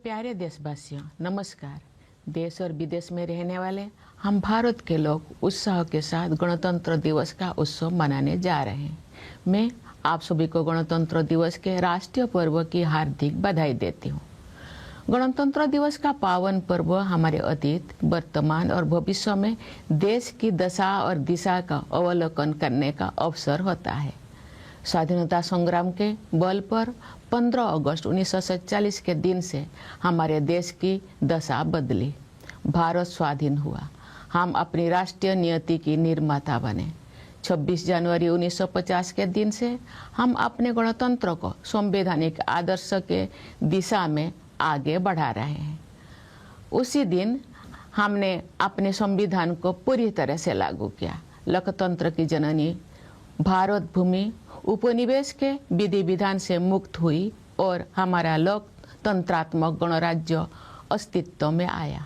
प्यारे देशवासियों, नमस्कार। देश और विदेश में रहने वाले हम भारत के लोग उत्साह के साथ गणतंत्र दिवस का उत्सव मनाने जा रहे हैं। मैं आप सभी को गणतंत्र दिवस के राष्ट्रीय पर्व की हार्दिक बधाई देती हूँ। गणतंत्र दिवस का पावन पर्व हमारे अतीत, वर्तमान और भविष्य में देश की दशा और दिशा का अवलोकन करने का अवसर होता है। स्वाधीनता संग्राम के बल पर 15 अगस्त 1947 के दिन से हमारे देश की दशा बदली। भारत स्वाधीन हुआ। हम अपनी राष्ट्रीय नियति की निर्माता बने। 26 जनवरी 1950 के दिन से हम अपने गणतंत्र को संवैधानिक आदर्श के दिशा में आगे बढ़ा रहे हैं। उसी दिन हमने अपने संविधान को पूरी तरह से लागू किया। लोकतंत्र की जननी भारत भूमि उपनिवेश के विधि विधान से मुक्त हुई और हमारा लोकतंत्रात्मक गणराज्य अस्तित्व में आया।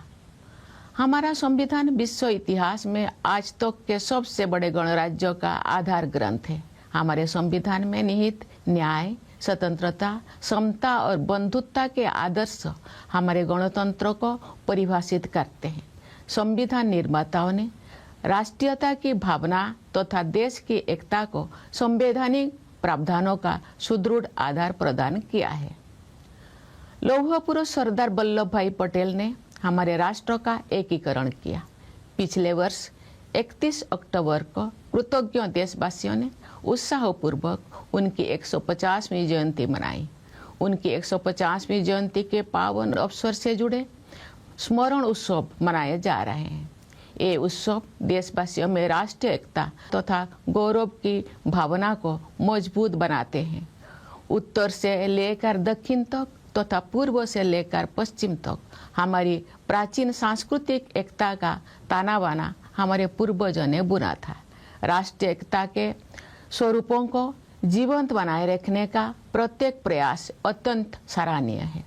हमारा संविधान विश्व इतिहास में आज तक के सबसे बड़े गणराज्यों का आधार ग्रंथ है। हमारे संविधान में निहित न्याय, स्वतंत्रता, समता और बंधुत्व के आदर्श हमारे गणतंत्र को परिभाषित करते हैं। संविधान निर्माताओं ने राष्ट्रीयता की भावना तथा देश की एकता को संवैधानिक प्रावधानों का सुदृढ़ आधार प्रदान किया है। लौह पुरुष सरदार वल्लभ भाई पटेल ने हमारे राष्ट्र का एकीकरण किया। पिछले वर्ष 31 अक्टूबर को कृतज्ञ देशवासियों ने उत्साहपूर्वक उनकी 150वीं जयंती मनाई। उनकी 150वीं जयंती के पावन अवसर से जुड़े स्मरण उत्सव मनाए जा रहे हैं। ये उत्सव देशवासियों में राष्ट्रीय एकता तथा गौरव की भावना को मजबूत बनाते हैं। उत्तर से लेकर दक्षिण तक तथा पूर्व से लेकर पश्चिम तक हमारी प्राचीन सांस्कृतिक एकता का ताना बाना हमारे पूर्वजों ने बुना था। राष्ट्रीय एकता के स्वरूपों को जीवंत बनाए रखने का प्रत्येक प्रयास अत्यंत सराहनीय है।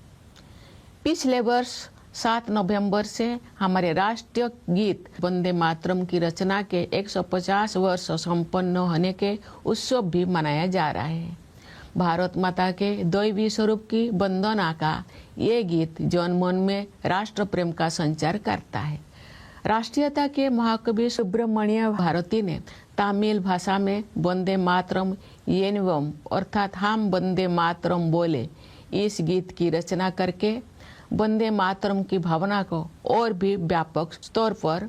पिछले वर्ष 7 नवंबर से हमारे राष्ट्रीय गीत वंदे मातरम की रचना के 150 वर्ष संपन्न होने के उत्सव भी मनाया जा रहा है। भारत माता के दैवी स्वरूप की वंदना का ये गीत जन मन में राष्ट्र प्रेम का संचार करता है। राष्ट्रीयता के महाकवि सुब्रमण्य भारती ने तमिल भाषा में वंदे मातरम येनवम अर्थात हम वंदे मातरम बोले इस गीत की रचना करके वंदे मातरम की भावना को और भी व्यापक स्तर पर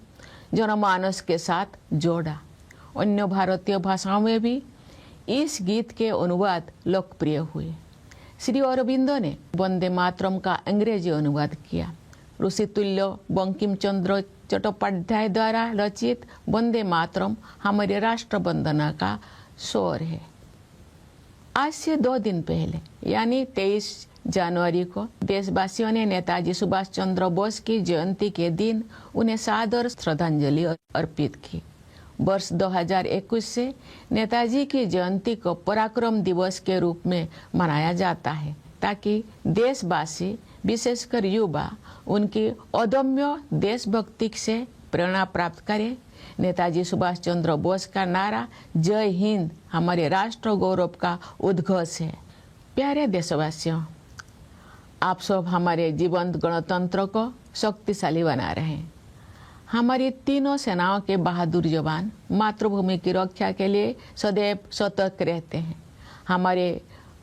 जनमानस के साथ जोड़ा। अन्य भारतीय भाषाओं में भी इस गीत के अनुवाद लोकप्रिय हुए। श्री अरविंदो ने वंदे मातरम का अंग्रेजी अनुवाद किया। ऋषितुल्य बंकिम चंद्र चट्टोपाध्याय द्वारा रचित वंदे मातरम हमारे राष्ट्र वंदना का स्वर है। आज से 2 दिन पहले यानी 23 जनवरी को देशवासियों ने नेताजी सुभाष चंद्र बोस की जयंती के दिन उन्हें सादर श्रद्धांजलि अर्पित की। वर्ष 2021 से नेताजी की जयंती को पराक्रम दिवस के रूप में मनाया जाता है ताकि देशवासी विशेषकर युवा उनकी अदम्य देशभक्ति से प्रेरणा प्राप्त करें। नेताजी सुभाष चंद्र बोस का नारा जय हिंद हमारे राष्ट्र गौरव का उद्घोष है। प्यारे देशवासियों, आप सब हमारे जीवंत गणतंत्र को शक्तिशाली बना रहे हैं। हमारी तीनों सेनाओं के बहादुर जवान मातृभूमि की रक्षा के लिए सदैव सतर्क रहते हैं। हमारे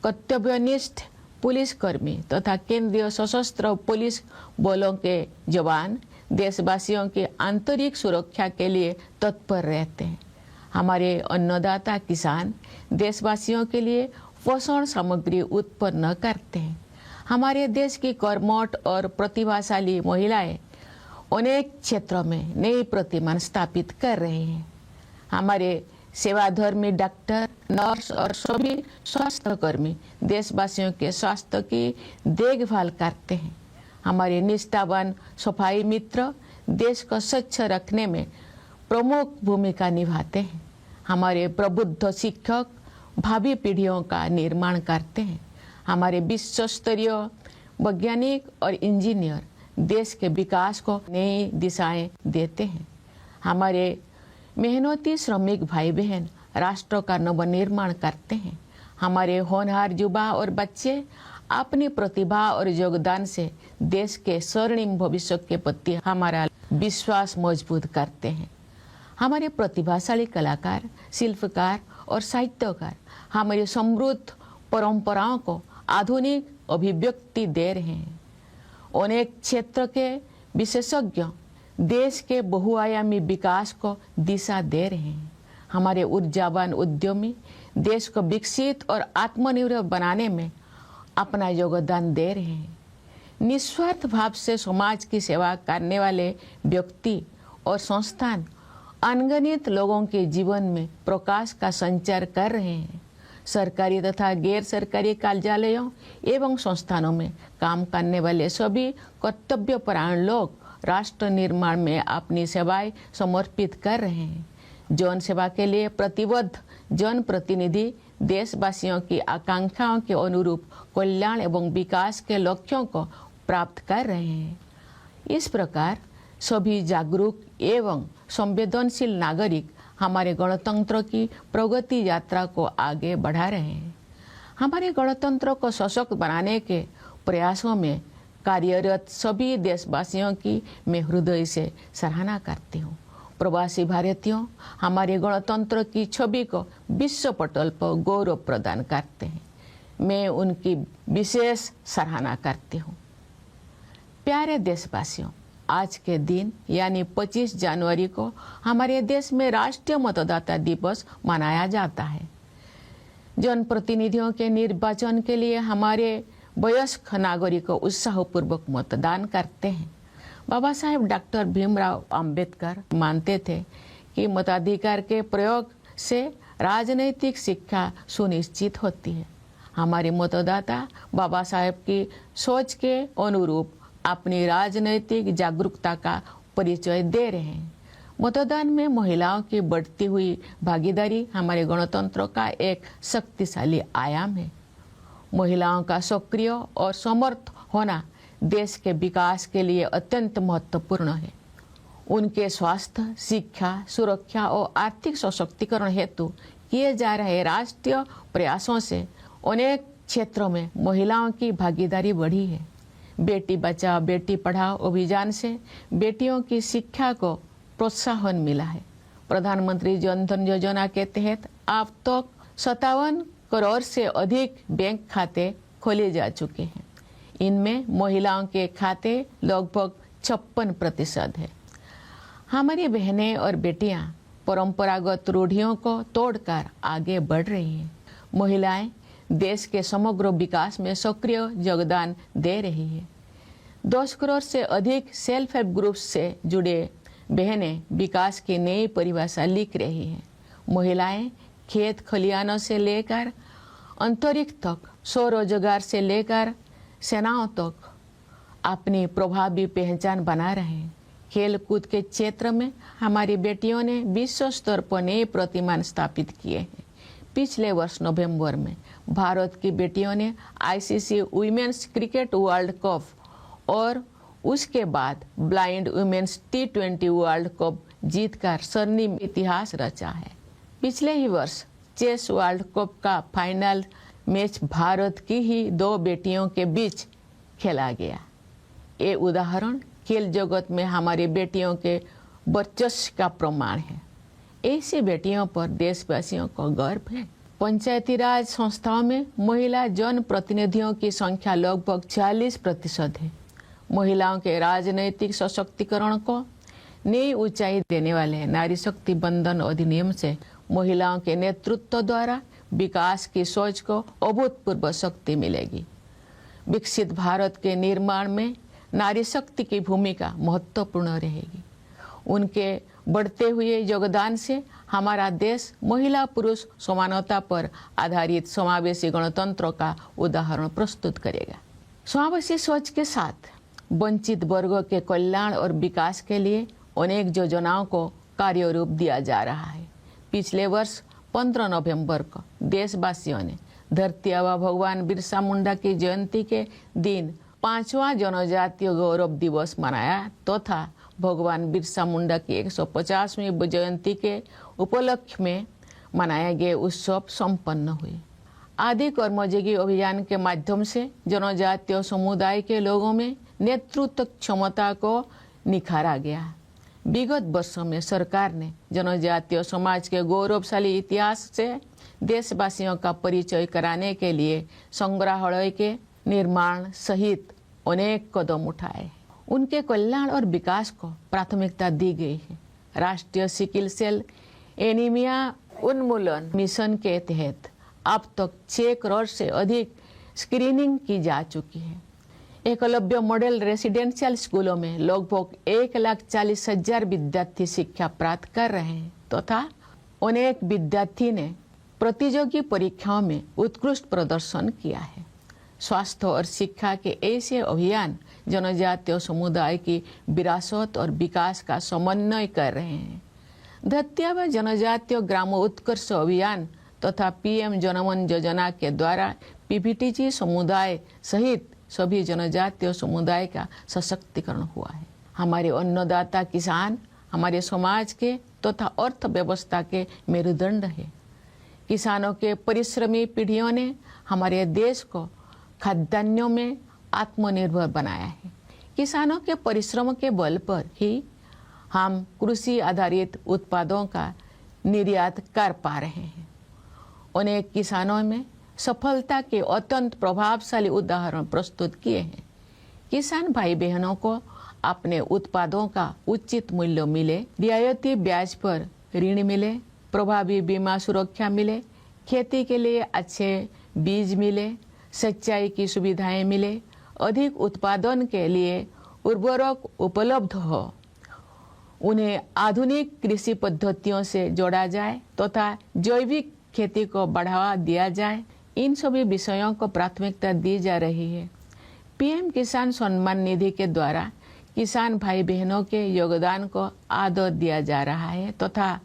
कर्तव्यनिष्ठ पुलिसकर्मी तथा केंद्रीय सशस्त्र पुलिस बलों के जवान देशवासियों की आंतरिक सुरक्षा के लिए तत्पर रहते हैं। हमारे अन्नदाता किसान देशवासियों के लिए पोषण सामग्री उत्पन्न करते हैं। हमारे देश की कर्मठ और प्रतिभाशाली महिलाएं अनेक क्षेत्रों में नई प्रतिमान स्थापित कर रहे हैं। हमारे सेवाधर्मी डॉक्टर, नर्स और सभी स्वास्थ्यकर्मी देशवासियों के स्वास्थ्य की देखभाल करते हैं। हमारे निष्ठावान सफाई मित्र देश को स्वच्छ रखने में प्रमुख भूमिका निभाते हैं। हमारे प्रबुद्ध शिक्षक भावी पीढ़ियों का निर्माण करते हैं। हमारे विश्व स्तरीय वैज्ञानिक और इंजीनियर देश के विकास को नई दिशाएं देते हैं। हमारे मेहनती श्रमिक भाई बहन राष्ट्र का नवनिर्माण करते हैं। हमारे होनहार युवा और बच्चे अपनी प्रतिभा और योगदान से देश के स्वर्णिम भविष्य के प्रति हमारा विश्वास मजबूत करते हैं। हमारे प्रतिभाशाली कलाकार, शिल्पकार और साहित्यकार हमारी समृद्ध परंपराओं को आधुनिक अभिव्यक्ति दे रहे हैं। अनेक क्षेत्र के विशेषज्ञ देश के बहुआयामी विकास को दिशा दे रहे हैं। हमारे ऊर्जावान उद्यमी देश को विकसित और आत्मनिर्भर बनाने में अपना योगदान दे रहे हैं। निस्वार्थ भाव से समाज की सेवा करने वाले व्यक्ति और संस्थान अनगिनत लोगों के जीवन में प्रकाश का संचार कर रहे हैं। सरकारी तथा गैर सरकारी कार्यालयों एवं संस्थानों में काम करने वाले सभी कर्तव्यपरायण लोग राष्ट्र निर्माण में अपनी सेवाएं समर्पित कर रहे हैं। जन सेवा के लिए प्रतिबद्ध जनप्रतिनिधि देशवासियों की आकांक्षाओं के अनुरूप कल्याण एवं विकास के लक्ष्यों को प्राप्त कर रहे हैं। इस प्रकार सभी जागरूक एवं संवेदनशील नागरिक हमारे गणतंत्र की प्रगति यात्रा को आगे बढ़ा रहे हैं। हमारे गणतंत्र को सशक्त बनाने के प्रयासों में कार्यरत सभी देशवासियों की मैं हृदय से सराहना करती हूँ। प्रवासी भारतीयों हमारे गणतंत्र की छवि को विश्व पटल पर गौरव प्रदान करते हैं। मैं उनकी विशेष सराहना करती हूँ। प्यारे देशवासियों, आज के दिन यानी 25 जनवरी को हमारे देश में राष्ट्रीय मतदाता दिवस मनाया जाता है। जनप्रतिनिधियों के निर्वाचन के लिए हमारे वयस्क नागरिक उत्साहपूर्वक मतदान करते हैं। बाबा साहेब डॉक्टर भीमराव अंबेडकर मानते थे कि मताधिकार के प्रयोग से राजनैतिक शिक्षा सुनिश्चित होती है। हमारे मतदाता बाबा साहेब की सोच के अनुरूप अपनी राजनैतिक जागरूकता का परिचय दे रहे हैं। मतदान में महिलाओं की बढ़ती हुई भागीदारी हमारे गणतंत्र का एक शक्तिशाली आयाम है। महिलाओं का सक्रिय और समर्थ होना देश के विकास के लिए अत्यंत महत्वपूर्ण है। उनके स्वास्थ्य, शिक्षा, सुरक्षा और आर्थिक सशक्तिकरण हेतु किए जा रहे राष्ट्रीय प्रयासों से अनेक क्षेत्रों में महिलाओं की भागीदारी बढ़ी है। बेटी बचाओ बेटी पढ़ाओ अभियान से बेटियों की शिक्षा को प्रोत्साहन मिला है। प्रधानमंत्री जन धन योजना के तहत अब तक 57 करोड़ से अधिक बैंक खाते खोले जा चुके हैं। इनमें महिलाओं के खाते लगभग 56% है। हमारी बहनें और बेटियां परंपरागत रूढ़ियों को तोड़कर आगे बढ़ रही हैं। महिलाएं देश के समग्र विकास में सक्रिय योगदान दे रही है। 10 करोड़ से अधिक सेल्फ हेल्प ग्रुप्स से जुड़े बहनें विकास की नई परिभाषा लिख रही हैं। महिलाएं खेत खलिहानों से लेकर अंतरिक्ष तक, स्वरोजगार से लेकर सेनाओं तक अपनी प्रभावी पहचान बना रहे हैं। खेल कूद के क्षेत्र में हमारी बेटियों ने विश्व स्तर पर नए प्रतिमान स्थापित किए हैं। पिछले वर्ष नवंबर में भारत की बेटियों ने ICC women's cricket world cup और उसके बाद blind women's T20 world cup जीतकर स्वर्णिम इतिहास रचा है। पिछले ही वर्ष चेस वर्ल्ड कप का फाइनल मैच भारत की ही 2 बेटियों के बीच खेला गया। ये उदाहरण खेल जगत में हमारी बेटियों के वर्चस्व का प्रमाण है। ऐसी बेटियों पर देशवासियों को गर्व है। पंचायती राज संस्थाओं में महिला जन प्रतिनिधियों की संख्या लगभग 40% है। महिलाओं के राजनैतिक सशक्तिकरण को नई ऊंचाई देने वाले नारी शक्ति बंधन अधिनियम से महिलाओं के नेतृत्व द्वारा विकास की सोच को अभूतपूर्व शक्ति मिलेगी। विकसित भारत के निर्माण में नारी शक्ति की भूमिका महत्वपूर्ण रहेगी। उनके बढ़ते हुए योगदान से हमारा देश महिला पुरुष समानता पर आधारित समावेशी गणतंत्र का उदाहरण प्रस्तुत करेगा। समावेशी सोच के साथ वंचित वर्गों के कल्याण और विकास के लिए अनेक योजनाओं को कार्यरूप दिया जा रहा है। पिछले वर्ष 15 नवंबर को देशवासियों ने धरती आबा भगवान बिरसा मुंडा की जयंती के दिन 5वां जनजातीय गौरव दिवस मनाया तथा भगवान बिरसा मुंडा की 150वीं जयंती के उपलक्ष्य में मनाए गए उत्सव संपन्न हुए। आदि कर्मयोगी अभियान के माध्यम से जनजातीय समुदाय के लोगों में नेतृत्व क्षमता को निखारा गया। विगत वर्षों में सरकार ने जनजातीय समाज के गौरवशाली इतिहास से देशवासियों का परिचय कराने के लिए संग्रहालय के निर्माण सहित अनेक कदम उठाए। उनके कल्याण और विकास को प्राथमिकता दी गई है। राष्ट्रीय सिकल सेल एनीमिया उन्मूलन मिशन के तहत अब तक 6 करोड़ से अधिक स्क्रीनिंग की जा चुकी है। एकलव्य मॉडल रेसिडेंशियल स्कूलों में लगभग 1,40,000 विद्यार्थी शिक्षा प्राप्त कर रहे हैं तथा अनेक विद्यार्थी ने प्रतियोगी परीक्षाओं में उत्कृष्ट प्रदर्शन किया है। स्वास्थ्य और शिक्षा के ऐसे अभियान जनजातीय समुदाय की विरासत और विकास का समन्वय कर रहे हैं। धत्यावा जनजातीय ग्राम उत्कर्ष अभियान तथा पीएम जनमन योजना के द्वारा पीपीटीजी समुदाय सहित सभी जनजातीय समुदाय का सशक्तिकरण हुआ है। हमारे अन्नदाता किसान हमारे समाज के तथा अर्थव्यवस्था के मेरुदंड है। किसानों के परिश्रमी पीढ़ियों ने हमारे देश को खाद्यान्नों में आत्मनिर्भर बनाया है। किसानों के परिश्रम के बल पर ही हम कृषि आधारित उत्पादों का निर्यात कर पा रहे हैं। अनेक किसानों में सफलता के अत्यंत प्रभावशाली उदाहरण प्रस्तुत किए हैं। किसान भाई बहनों को अपने उत्पादों का उचित मूल्य मिले, रियायती ब्याज पर ऋण मिले, प्रभावी बीमा सुरक्षा मिले, खेती के लिए अच्छे बीज मिले, सिंचाई की सुविधाएं मिले, अधिक उत्पादन के लिए उर्वरक उपलब्ध हो, उन्हें आधुनिक कृषि पद्धतियों से जोड़ा जाए तथा जैविक खेती को बढ़ावा दिया जाए। इन सभी विषयों को प्राथमिकता दी जा रही है। पीएम किसान सम्मान निधि के द्वारा किसान भाई बहनों के योगदान को आदर दिया जा रहा है तथा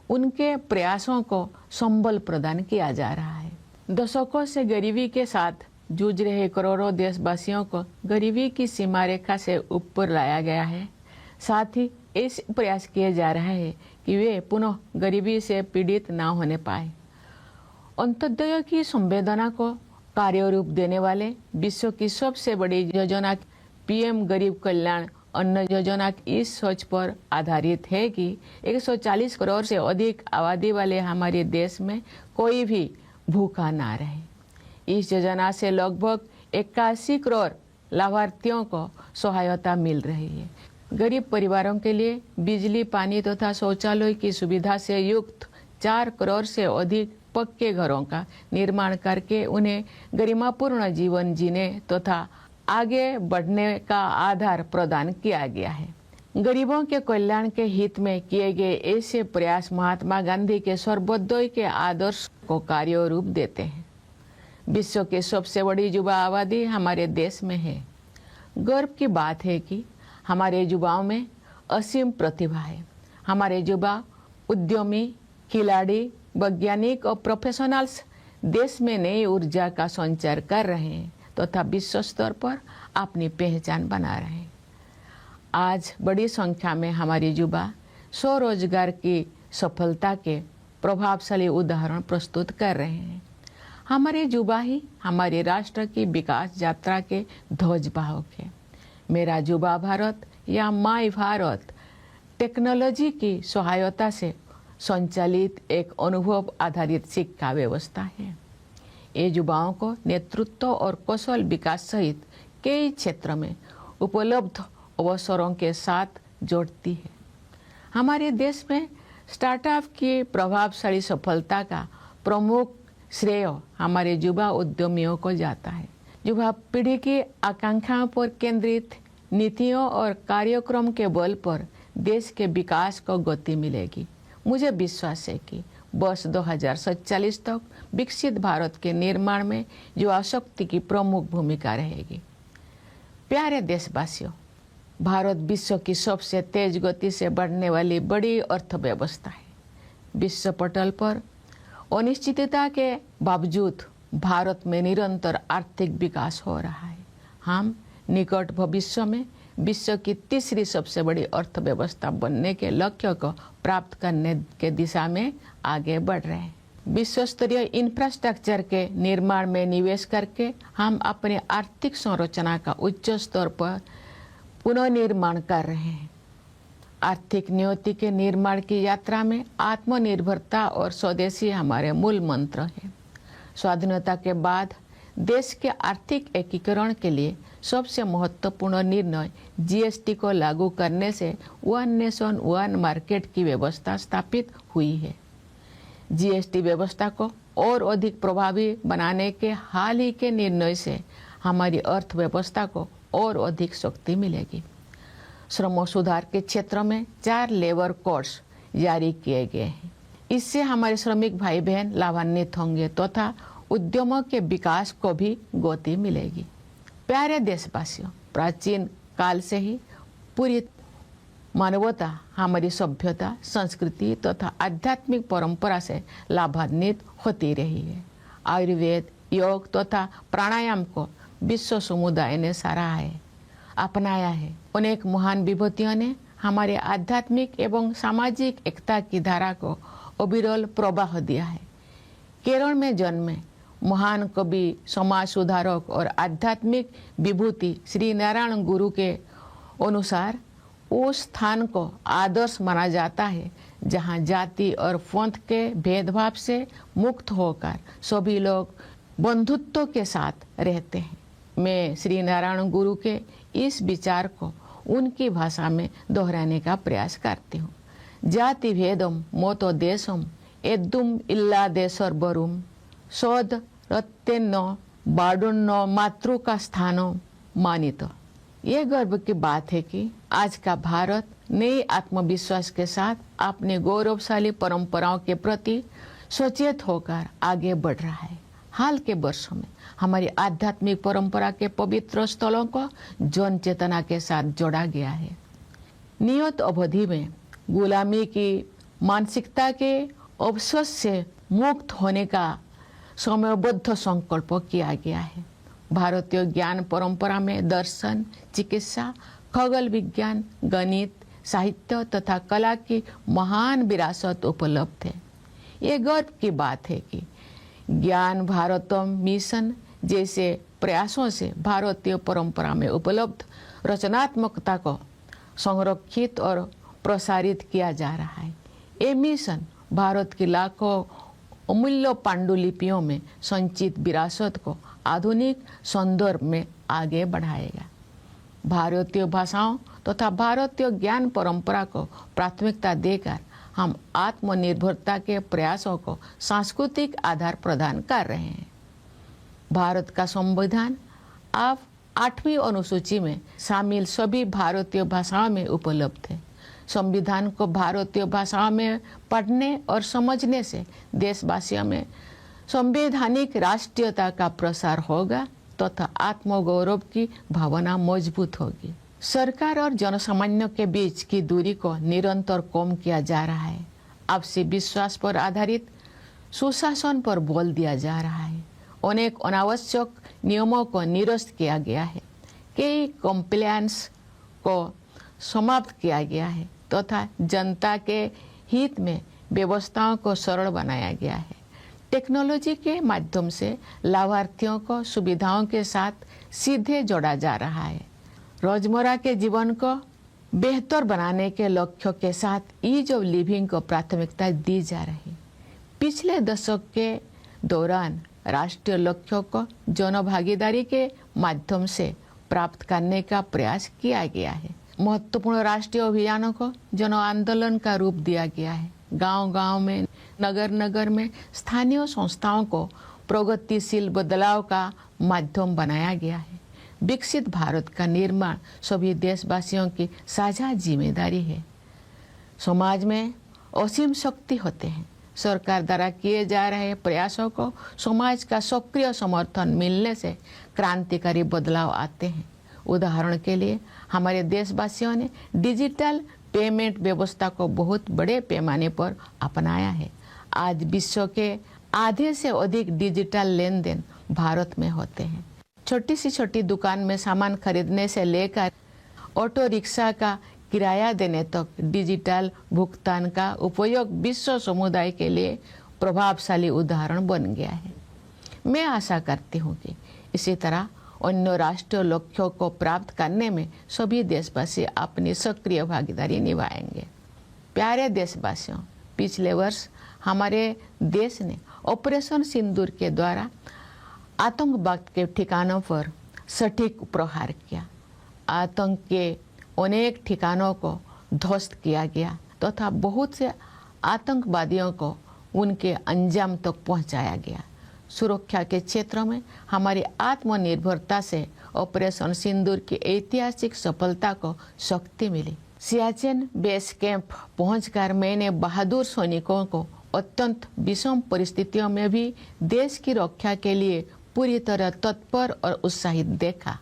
उनके प्रयासों को संबल प्रदान किया जा रहा है। दशकों से गरीबी के साथ जूझ रहे करोड़ों देशवासियों को गरीबी की सीमा रेखा से ऊपर लाया गया है। साथ ही ऐसे प्रयास किए जा रहे हैं कि वे पुनः गरीबी से पीड़ित ना होने पाए। अंत्योदय की संवेदना को कार्य रूप देने वाले विश्व की सबसे बड़ी योजना पीएम गरीब कल्याण अन्न योजना इस सोच पर आधारित है कि 140 करोड़ से अधिक आबादी वाले हमारे देश में कोई भी भूखा ना रहे। इस योजना से लगभग 81 करोड़ लाभार्थियों को सहायता मिल रही है। गरीब परिवारों के लिए बिजली, पानी तथा शौचालय की सुविधा से युक्त 4 करोड़ से अधिक पक्के घरों का निर्माण करके उन्हें गरिमापूर्ण जीवन जीने तथा आगे बढ़ने का आधार प्रदान किया गया है। गरीबों के कल्याण के हित में किए गए ऐसे प्रयास महात्मा गांधी के सर्वोदय के आदर्श को कार्य रूप देते हैं। विश्व की सबसे बड़ी युवा आबादी हमारे देश में है। गर्व की बात है कि हमारे युवाओं में असीम प्रतिभा है। हमारे युवा उद्यमी, खिलाड़ी, वैज्ञानिक और प्रोफेशनल्स देश में नई ऊर्जा का संचार कर रहे हैं तथा विश्व स्तर पर अपनी पहचान बना रहे हैं। आज बड़ी संख्या में हमारे युवा स्वरोजगार की सफलता के प्रभावशाली उदाहरण प्रस्तुत कर रहे हैं। हमारे युवा ही हमारे राष्ट्र की विकास यात्रा के ध्वजवाहक है। मेरा युवा भारत या माई भारत टेक्नोलॉजी की सहायता से संचालित एक अनुभव आधारित शिक्षा व्यवस्था है। ये युवाओं को नेतृत्व और कौशल विकास सहित कई क्षेत्र में उपलब्ध अवसरों के साथ जोड़ती है। हमारे देश में स्टार्टअप की प्रभावशाली सफलता का प्रमुख श्रेय हमारे युवा उद्यमियों को जाता है। युवा पीढ़ी की आकांक्षाओं पर केंद्रित नीतियों और कार्यक्रम के बल पर देश के विकास को गति मिलेगी। मुझे विश्वास है कि वर्ष 2047 तक विकसित भारत के निर्माण में युवा शक्ति की प्रमुख भूमिका रहेगी। प्यारे देशवासियों, भारत विश्व की सबसे तेज गति से बढ़ने वाली बड़ी अर्थव्यवस्था है। विश्व पटल पर अनिश्चितता के बावजूद भारत में निरंतर आर्थिक विकास हो रहा है। हम निकट भविष्य में विश्व की तीसरी सबसे बड़ी अर्थव्यवस्था बनने के लक्ष्य को प्राप्त करने के दिशा में आगे बढ़ रहे हैं। विश्व स्तरीय इंफ्रास्ट्रक्चर के निर्माण में निवेश करके हम अपने आर्थिक संरचना का उच्च स्तर पर पुनर्निर्माण कर रहे हैं। आर्थिक नियति के निर्माण की यात्रा में आत्मनिर्भरता और स्वदेशी हमारे मूल मंत्र हैं। स्वाधीनता के बाद देश के आर्थिक एकीकरण के लिए सबसे महत्वपूर्ण निर्णय जीएसटी को लागू करने से वन नेशन वन मार्केट की व्यवस्था स्थापित हुई है। जीएसटी व्यवस्था को और अधिक प्रभावी बनाने के हाल ही के निर्णय से हमारी अर्थव्यवस्था को और अधिक शक्ति मिलेगी। श्रम सुधार के क्षेत्र में 4 लेबर कोड्स जारी किए गए हैं। इससे हमारे श्रमिक भाई बहन लाभान्वित होंगे तथा उद्यमों के विकास को भी गति मिलेगी। प्यारे देशवासियों, प्राचीन काल से ही पूरी मानवता हमारी सभ्यता, संस्कृति तथा आध्यात्मिक परंपरा से लाभान्वित होती रही है। आयुर्वेद, योग तथा प्राणायाम को विश्व समुदाय ने सराहा है, अपनाया है। अनेक महान विभूतियों ने हमारे आध्यात्मिक एवं सामाजिक एकता की धारा को अविरल प्रवाह दिया है। केरल में जन्मे महान कवि, समाज सुधारक और आध्यात्मिक विभूति श्री नारायण गुरु के अनुसार उस स्थान को आदर्श माना जाता है जहां जाति और पंथ के भेदभाव से मुक्त होकर सभी लोग बंधुत्व के साथ रहते हैं। मैं श्री नारायण गुरु के इस विचार को उनकी भाषा में दोहराने का प्रयास करती हूँ। जाति भेदम मोतो देशम एद्दुम इल्ला देशर बरुम सौद रत्तेन्न बाडुन्न मातृ का स्थानो मानित। ये गर्व की बात है कि आज का भारत नए आत्मविश्वास के साथ अपने गौरवशाली परंपराओं के प्रति सचेत होकर आगे बढ़ रहा है। हाल के वर्षों में हमारी आध्यात्मिक परंपरा के पवित्र स्थलों को जन चेतना के साथ जोड़ा गया है। नियत अवधि में गुलामी की मानसिकता के अवशोष से मुक्त होने का समयबद्ध संकल्प किया गया है। भारतीय ज्ञान परंपरा में दर्शन, चिकित्सा, खगोल विज्ञान, गणित, साहित्य तथा कला की महान विरासत उपलब्ध है। ये गर्व की बात है कि ज्ञान भारतम मिशन जैसे प्रयासों से भारतीय परंपरा में उपलब्ध रचनात्मकता को संरक्षित और प्रसारित किया जा रहा है। ये मिशन भारत की लाखों अमूल्य पांडुलिपियों में संचित विरासत को आधुनिक संदर्भ में आगे बढ़ाएगा। भारतीय भाषाओं तथा भारतीय ज्ञान परंपरा को प्राथमिकता देकर हम आत्मनिर्भरता के प्रयासों को सांस्कृतिक आधार प्रदान कर रहे हैं। भारत का संविधान अब 8वीं अनुसूची में शामिल सभी भारतीय भाषाओं में उपलब्ध है। संविधान को भारतीय भाषाओं में पढ़ने और समझने से देशवासियों में संवैधानिक राष्ट्रीयता का प्रसार होगा तथा आत्मगौरव की भावना मजबूत होगी। सरकार और जनसामान्य के बीच की दूरी को निरंतर कम किया जा रहा है। आपसी विश्वास पर आधारित सुशासन पर बल दिया जा रहा है। अनेक अनावश्यक नियमों को निरस्त किया गया है। कई कंप्लायंस को समाप्त किया गया है तथा जनता के हित में व्यवस्थाओं को सरल बनाया गया है। टेक्नोलॉजी के माध्यम से लाभार्थियों को सुविधाओं के साथ सीधे जोड़ा जा रहा है। रोजमर्रा के जीवन को बेहतर बनाने के लक्ष्यों के साथ ईज ऑफ लिविंग को प्राथमिकता दी जा रही है। पिछले दशक के दौरान राष्ट्रीय लक्ष्यों को जन भागीदारी के माध्यम से प्राप्त करने का प्रयास किया गया है। महत्वपूर्ण राष्ट्रीय अभियानों को जन आंदोलन का रूप दिया गया है। गांव-गांव में, नगर-नगर में स्थानीय संस्थाओं को प्रगतिशील बदलाव का माध्यम बनाया गया है। विकसित भारत का निर्माण सभी देशवासियों की साझा जिम्मेदारी है। समाज में असीम शक्ति होते हैं। सरकार द्वारा किए जा रहे प्रयासों को समाज का सक्रिय समर्थन मिलने से क्रांतिकारी बदलाव आते हैं। उदाहरण के लिए हमारे देशवासियों ने डिजिटल पेमेंट व्यवस्था को बहुत बड़े पैमाने पर अपनाया है। आज विश्व के आधे से अधिक डिजिटल लेन देन भारत में होते हैं। छोटी सी छोटी दुकान में सामान खरीदने से लेकर ऑटो रिक्शा का किराया देने तक डिजिटल भुगतान का उपयोग विश्व समुदाय के लिए प्रभावशाली उदाहरण बन गया है। मैं आशा करती हूँ कि इसी तरह अन्य राष्ट्रीय लक्ष्यों को प्राप्त करने में सभी देशवासी अपनी सक्रिय भागीदारी निभाएंगे। प्यारे देशवासियों, पिछले वर्ष हमारे देश ने ऑपरेशन सिंदूर के द्वारा आतंकवाद के ठिकानों पर सटीक प्रहार किया। आतंक के अनेक ठिकानों को ध्वस्त किया गया तथा बहुत से आतंकवादियों को उनके अंजाम तक पहुंचाया गया। सुरक्षा के क्षेत्र में हमारी आत्मनिर्भरता से ऑपरेशन सिंदूर की ऐतिहासिक सफलता को शक्ति मिली। सियाचिन बेस कैंप पहुंचकर मैंने बहादुर सैनिकों को अत्यंत विषम परिस्थितियों में भी देश की रक्षा के लिए पूरी तरह तत्पर और उत्साहित देखा।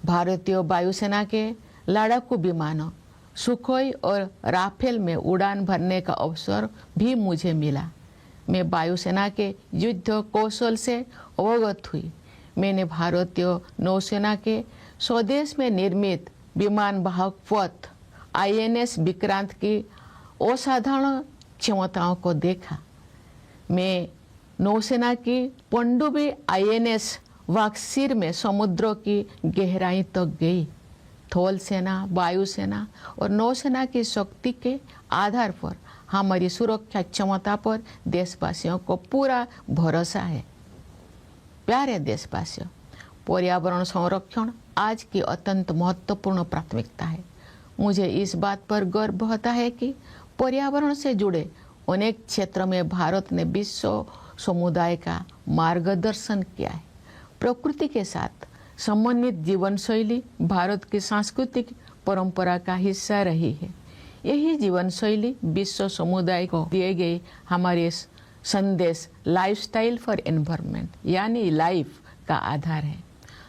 भारतीय वायुसेना के लड़ाकू विमानों सुखोई और राफेल में उड़ान भरने का अवसर भी मुझे मिला। मैं वायुसेना के युद्ध कौशल से अवगत हुई। मैंने भारतीय नौसेना के स्वदेश में निर्मित विमान वाहक पथ INS विक्रांत की असाधारण क्षमताओं को देखा। मैं नौसेना की पनडुब्बी INS वाक्सीर में समुद्रों की गहराई तक गई। थल सेना, वायुसेना और नौसेना की शक्ति के आधार पर हमारी सुरक्षा क्षमता पर देशवासियों को पूरा भरोसा है। प्यारे देशवासियों, पर्यावरण संरक्षण आज की अत्यंत महत्वपूर्ण प्राथमिकता है। मुझे इस बात पर गर्व होता है कि पर्यावरण से जुड़े अनेक क्षेत्रों में भारत ने विश्व समुदाय का मार्गदर्शन किया है। प्रकृति के साथ समन्वित जीवन शैली भारत की सांस्कृतिक परंपरा का हिस्सा रही है। यही जीवन शैली विश्व समुदाय को दिए गए हमारे संदेश लाइफस्टाइल फॉर एनवायरनमेंट यानी लाइफ का आधार है।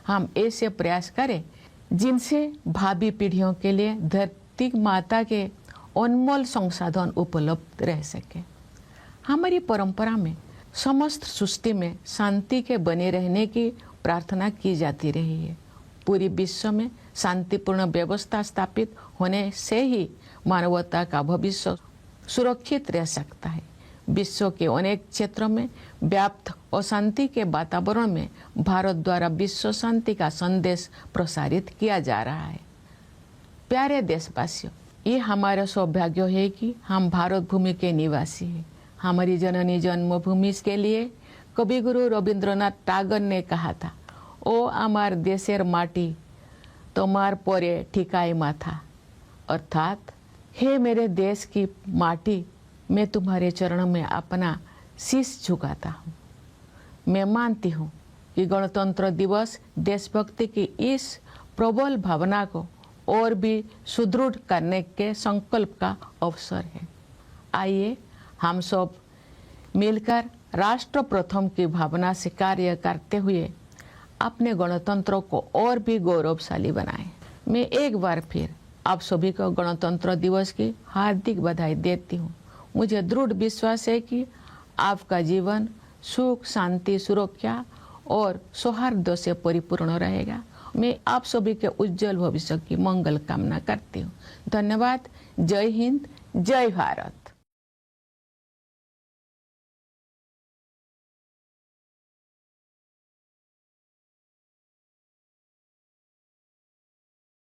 हम ऐसे प्रयास करें जिनसे भावी पीढ़ियों के लिए धरती माता के अनमोल संसाधन उपलब्ध रह सके। हमारी परंपरा में समस्त सृष्टि में शांति के बने रहने की प्रार्थना की जाती रही है। पूरी विश्व में शांतिपूर्ण व्यवस्था स्थापित होने से ही मानवता का भविष्य सुरक्षित रह सकता है। विश्व के अनेक क्षेत्रों में व्याप्त अशांति के वातावरण में भारत द्वारा विश्व शांति का संदेश प्रसारित किया जा रहा है। प्यारे देशवासियों, ये हमारा सौभाग्य है कि हम भारत भूमि के निवासी हैं। हमारी जननी जन्मभूमि के लिए कवि गुरु रविंद्रनाथ टागोर ने कहा था, ओ आमार देशेर माटी तोमार परे ठिकाई माथा, अर्थात हे मेरे देश की माटी, मैं तुम्हारे चरणों में अपना शीश झुकाता हूँ। मैं मानती हूँ कि गणतंत्र दिवस देशभक्ति की इस प्रबल भावना को और भी सुदृढ़ करने के संकल्प का अवसर है। आइए हम सब मिलकर राष्ट्र प्रथम की भावना से कार्य करते हुए अपने गणतंत्र को और भी गौरवशाली बनाएं। मैं एक बार फिर आप सभी को गणतंत्र दिवस की हार्दिक बधाई देती हूँ। मुझे दृढ़ विश्वास है कि आपका जीवन सुख, शांति, सुरक्षा और सौहार्द से परिपूर्ण रहेगा। मैं आप सभी के उज्जवल भविष्य की मंगल कामना करती हूँ। धन्यवाद। जय हिंद, जय भारत।